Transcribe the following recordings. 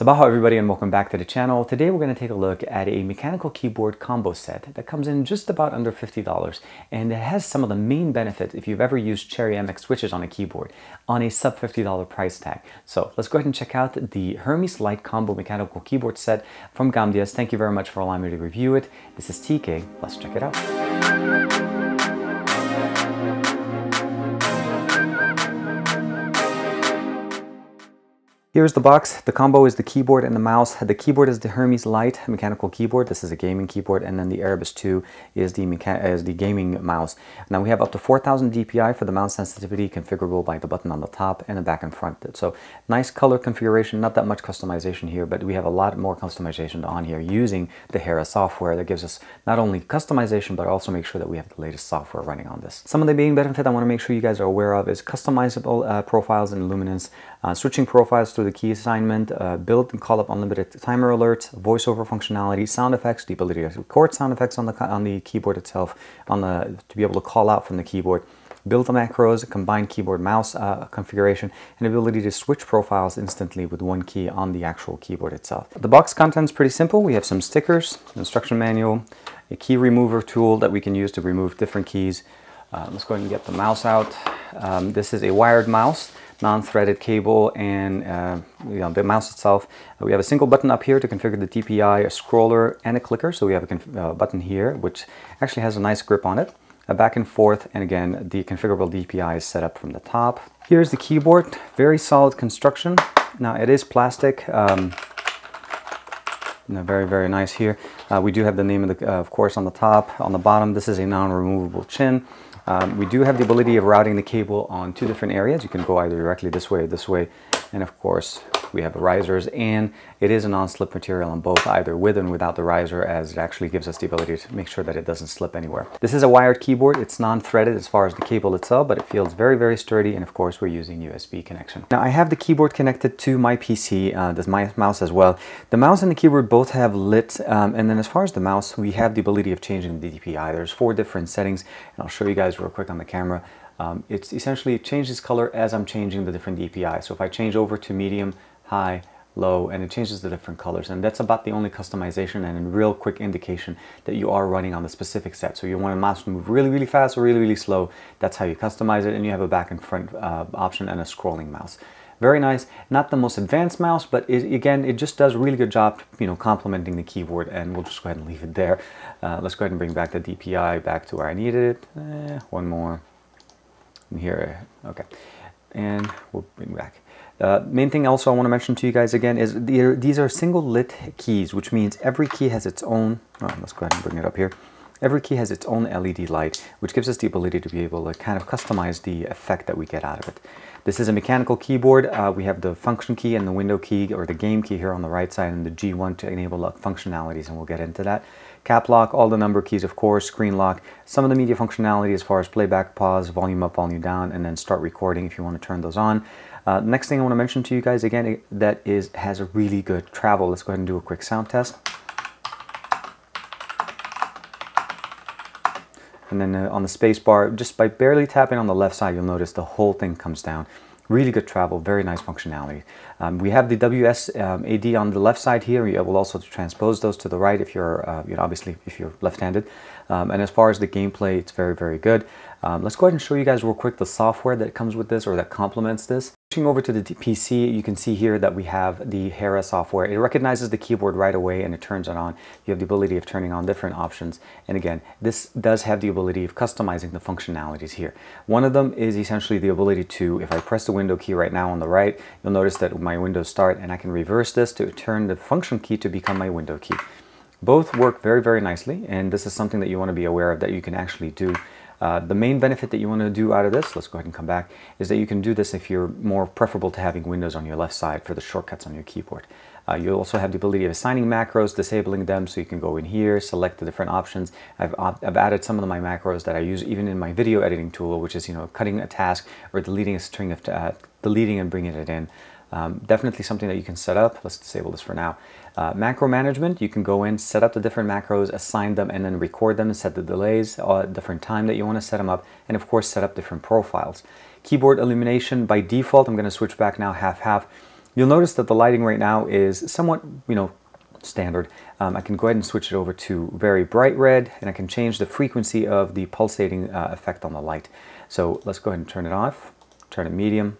Sabaho everybody and welcome back to the channel. Today we're going to take a look at a mechanical keyboard combo set that comes in just about under $50 and it has some of the main benefits if you've ever used Cherry MX switches on a keyboard on a sub $50 price tag. So let's go ahead and check out the Hermes Light Combo Mechanical Keyboard set from GAMDIAS. Thank you very much for allowing me to review it. This is TK. Let's check it out. Here's the box. The combo is the keyboard and the mouse. The keyboard is the Hermes Light mechanical keyboard. This is a gaming keyboard, and then the Erebus 2 is the gaming mouse. Now we have up to 4000 DPI for the mouse sensitivity, configurable by the button on the top and the back and front. So nice color configuration, not that much customization here, but we have a lot more customization on here using the Hermes software that gives us not only customization, but also make sure that we have the latest software running on this. Some of the main benefit I want to make sure you guys are aware of is customizable profiles and luminance, switching profiles through the key assignment, build and call up unlimited timer alerts, voiceover functionality, sound effects, the ability to record sound effects on the keyboard itself, to be able to call out from the keyboard, build the macros, combined keyboard mouse configuration, and ability to switch profiles instantly with one key on the actual keyboard itself. The box content is pretty simple. We have some stickers, instruction manual, a key remover tool that we can use to remove different keys. Let's go ahead and get the mouse out. This is a wired mouse, non-threaded cable, and the mouse itself. We have a single button up here to configure the DPI, a scroller, and a clicker. So we have a button here, which actually has a nice grip on it. A back and forth, and again, the configurable DPI is set up from the top. Here's the keyboard, very solid construction. Now it is plastic. Very, very nice here. We do have the name of course, on the top. On the bottom, this is a non-removable chin. We do have the ability of routing the cable on two different areas. You can go either directly this way or this way. And of course, we have risers, and it is a non-slip material on both, either with and without the riser, as it actually gives us the ability to make sure that it doesn't slip anywhere. This is a wired keyboard. It's non-threaded as far as the cable itself, but it feels very, very sturdy. And of course, we're using USB connection. Now I have the keyboard connected to my PC, my mouse as well. The mouse and the keyboard both have lit, and then as far as the mouse, we have the ability of changing the DPI. There's 4 different settings, and I'll show you guys real quick on the camera. It's essentially changes color as I'm changing the different DPI. So if I change over to medium, high, low, and it changes the different colors, and that's about the only customization and a real quick indication that you are running on the specific set. So you want a mouse to move really, really fast or really, really slow. That's how you customize it, and you have a back and front option and a scrolling mouse. Very nice. Not the most advanced mouse, but again, it just does a really good job, complementing the keyboard, and we'll just go ahead and leave it there. Let's go ahead and bring back the DPI back to where I needed it. One more. Here, okay, and we'll bring back. Main thing also I want to mention to you guys again is these are single lit keys, which means every key has its own, let's go ahead and bring it up here. Every key has its own LED light, which gives us the ability to be able to kind of customize the effect that we get out of it. This is a mechanical keyboard. We have the function key and the window key, or the game key, here on the right side, and the G1 to enable functionalities, and we'll get into that. Cap lock, all the number keys, of course, screen lock, some of the media functionality as far as playback, pause, volume up, volume down, and then start recording if you want to turn those on. Next thing I want to mention to you guys again, that has a really good travel. Let's go ahead and do a quick sound test. And then on the space bar, just by barely tapping on the left side, you'll notice the whole thing comes down. Really good travel, very nice functionality. We have the WSAD on the left side here. You will also transpose those to the right if you're, obviously if you're left-handed. And as far as the gameplay, it's very, very good. Let's go ahead and show you guys real quick the software that comes with this, or that complements this. Switching over to the PC, you can see here that we have the Hermes software. It recognizes the keyboard right away and it turns it on. You have the ability of turning on different options. And again, this does have the ability of customizing the functionalities here. One of them is essentially the ability to, if I press the window key right now on the right, you'll notice that my windows start, and I can reverse this to turn the function key to become my window key. Both work very, very nicely, and this is something that you want to be aware of, that you can actually do. The main benefit that you want to do out of this, let's go ahead and come back, is that you can do this if you're more preferable to having Windows on your left side for the shortcuts on your keyboard. You also have the ability of assigning macros, disabling them, so you can go in here, select the different options. I've added some of my macros that I use even in my video editing tool, which is cutting a task or deleting a string of deleting and bringing it in. Definitely something that you can set up. Let's disable this for now. Macro management, you can go in, set up the different macros, assign them, and then record them and set the delays at different time that you want to set them up, and of course set up different profiles. Keyboard illumination, by default, I'm going to switch back now half-half. You'll notice that the lighting right now is somewhat, standard. I can go ahead and switch it over to very bright red, and I can change the frequency of the pulsating effect on the light. So let's go ahead and turn it off, turn it medium,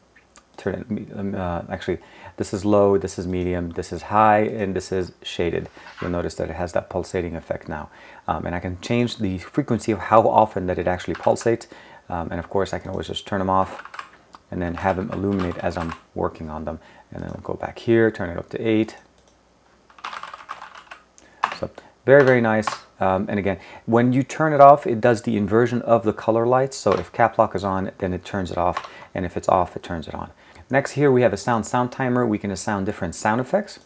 turn it, actually this is low, this is medium, this is high, and this is shaded. You'll notice that it has that pulsating effect now. And I can change the frequency of how often that it actually pulsates. And of course I can always just turn them off and then have them illuminate as I'm working on them. And then I'll go back here, turn it up to 8. So very, very nice. And again, when you turn it off, it does the inversion of the color lights. So if cap lock is on, then it turns it off. And if it's off, it turns it on. Next here we have a sound timer. We can assign different sound effects.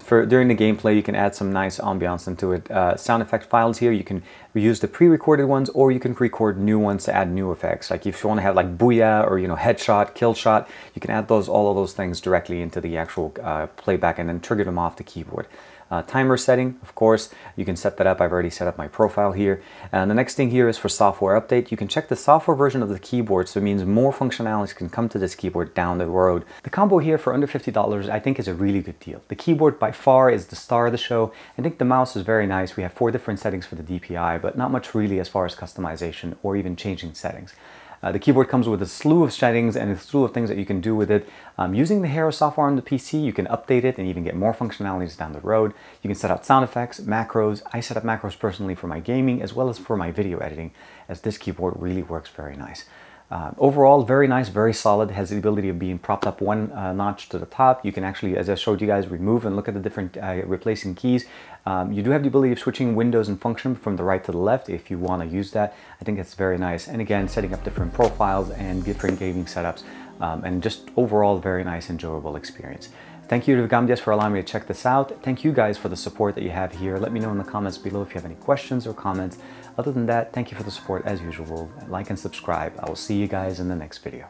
During the gameplay, you can add some nice ambiance into it. Sound effect files here, you can use the pre-recorded ones, or you can record new ones to add new effects. Like if you want to have like booyah or headshot, kill shot, you can add all of those things directly into the actual playback and then trigger them off the keyboard. Timer setting, of course, you can set that up. I've already set up my profile here. And the next thing here is for software update. You can check the software version of the keyboard, so it means more functionalities can come to this keyboard down the road. The combo here for under $50 I think is a really good deal. The keyboard by far is the star of the show. I think the mouse is very nice. We have 4 different settings for the DPI, but not much really as far as customization or even changing settings. The keyboard comes with a slew of settings and a slew of things that you can do with it. Using the Hero software on the PC, you can update it and even get more functionalities down the road. You can set out sound effects, macros. I set up macros personally for my gaming as well as for my video editing, as this keyboard really works very nice. Overall, very nice, very solid. It has the ability of being propped up one notch to the top. You can actually, as I showed you guys, remove and look at the different replacing keys. You do have the ability of switching windows and function from the right to the left if you want to use that. I think it's very nice. And again, setting up different profiles and different gaming setups. And just overall, very nice, enjoyable experience. Thank you to GAMDIAS for allowing me to check this out. Thank you guys for the support that you have here. Let me know in the comments below if you have any questions or comments. Other than that, thank you for the support as usual. Like and subscribe. I will see you guys in the next video.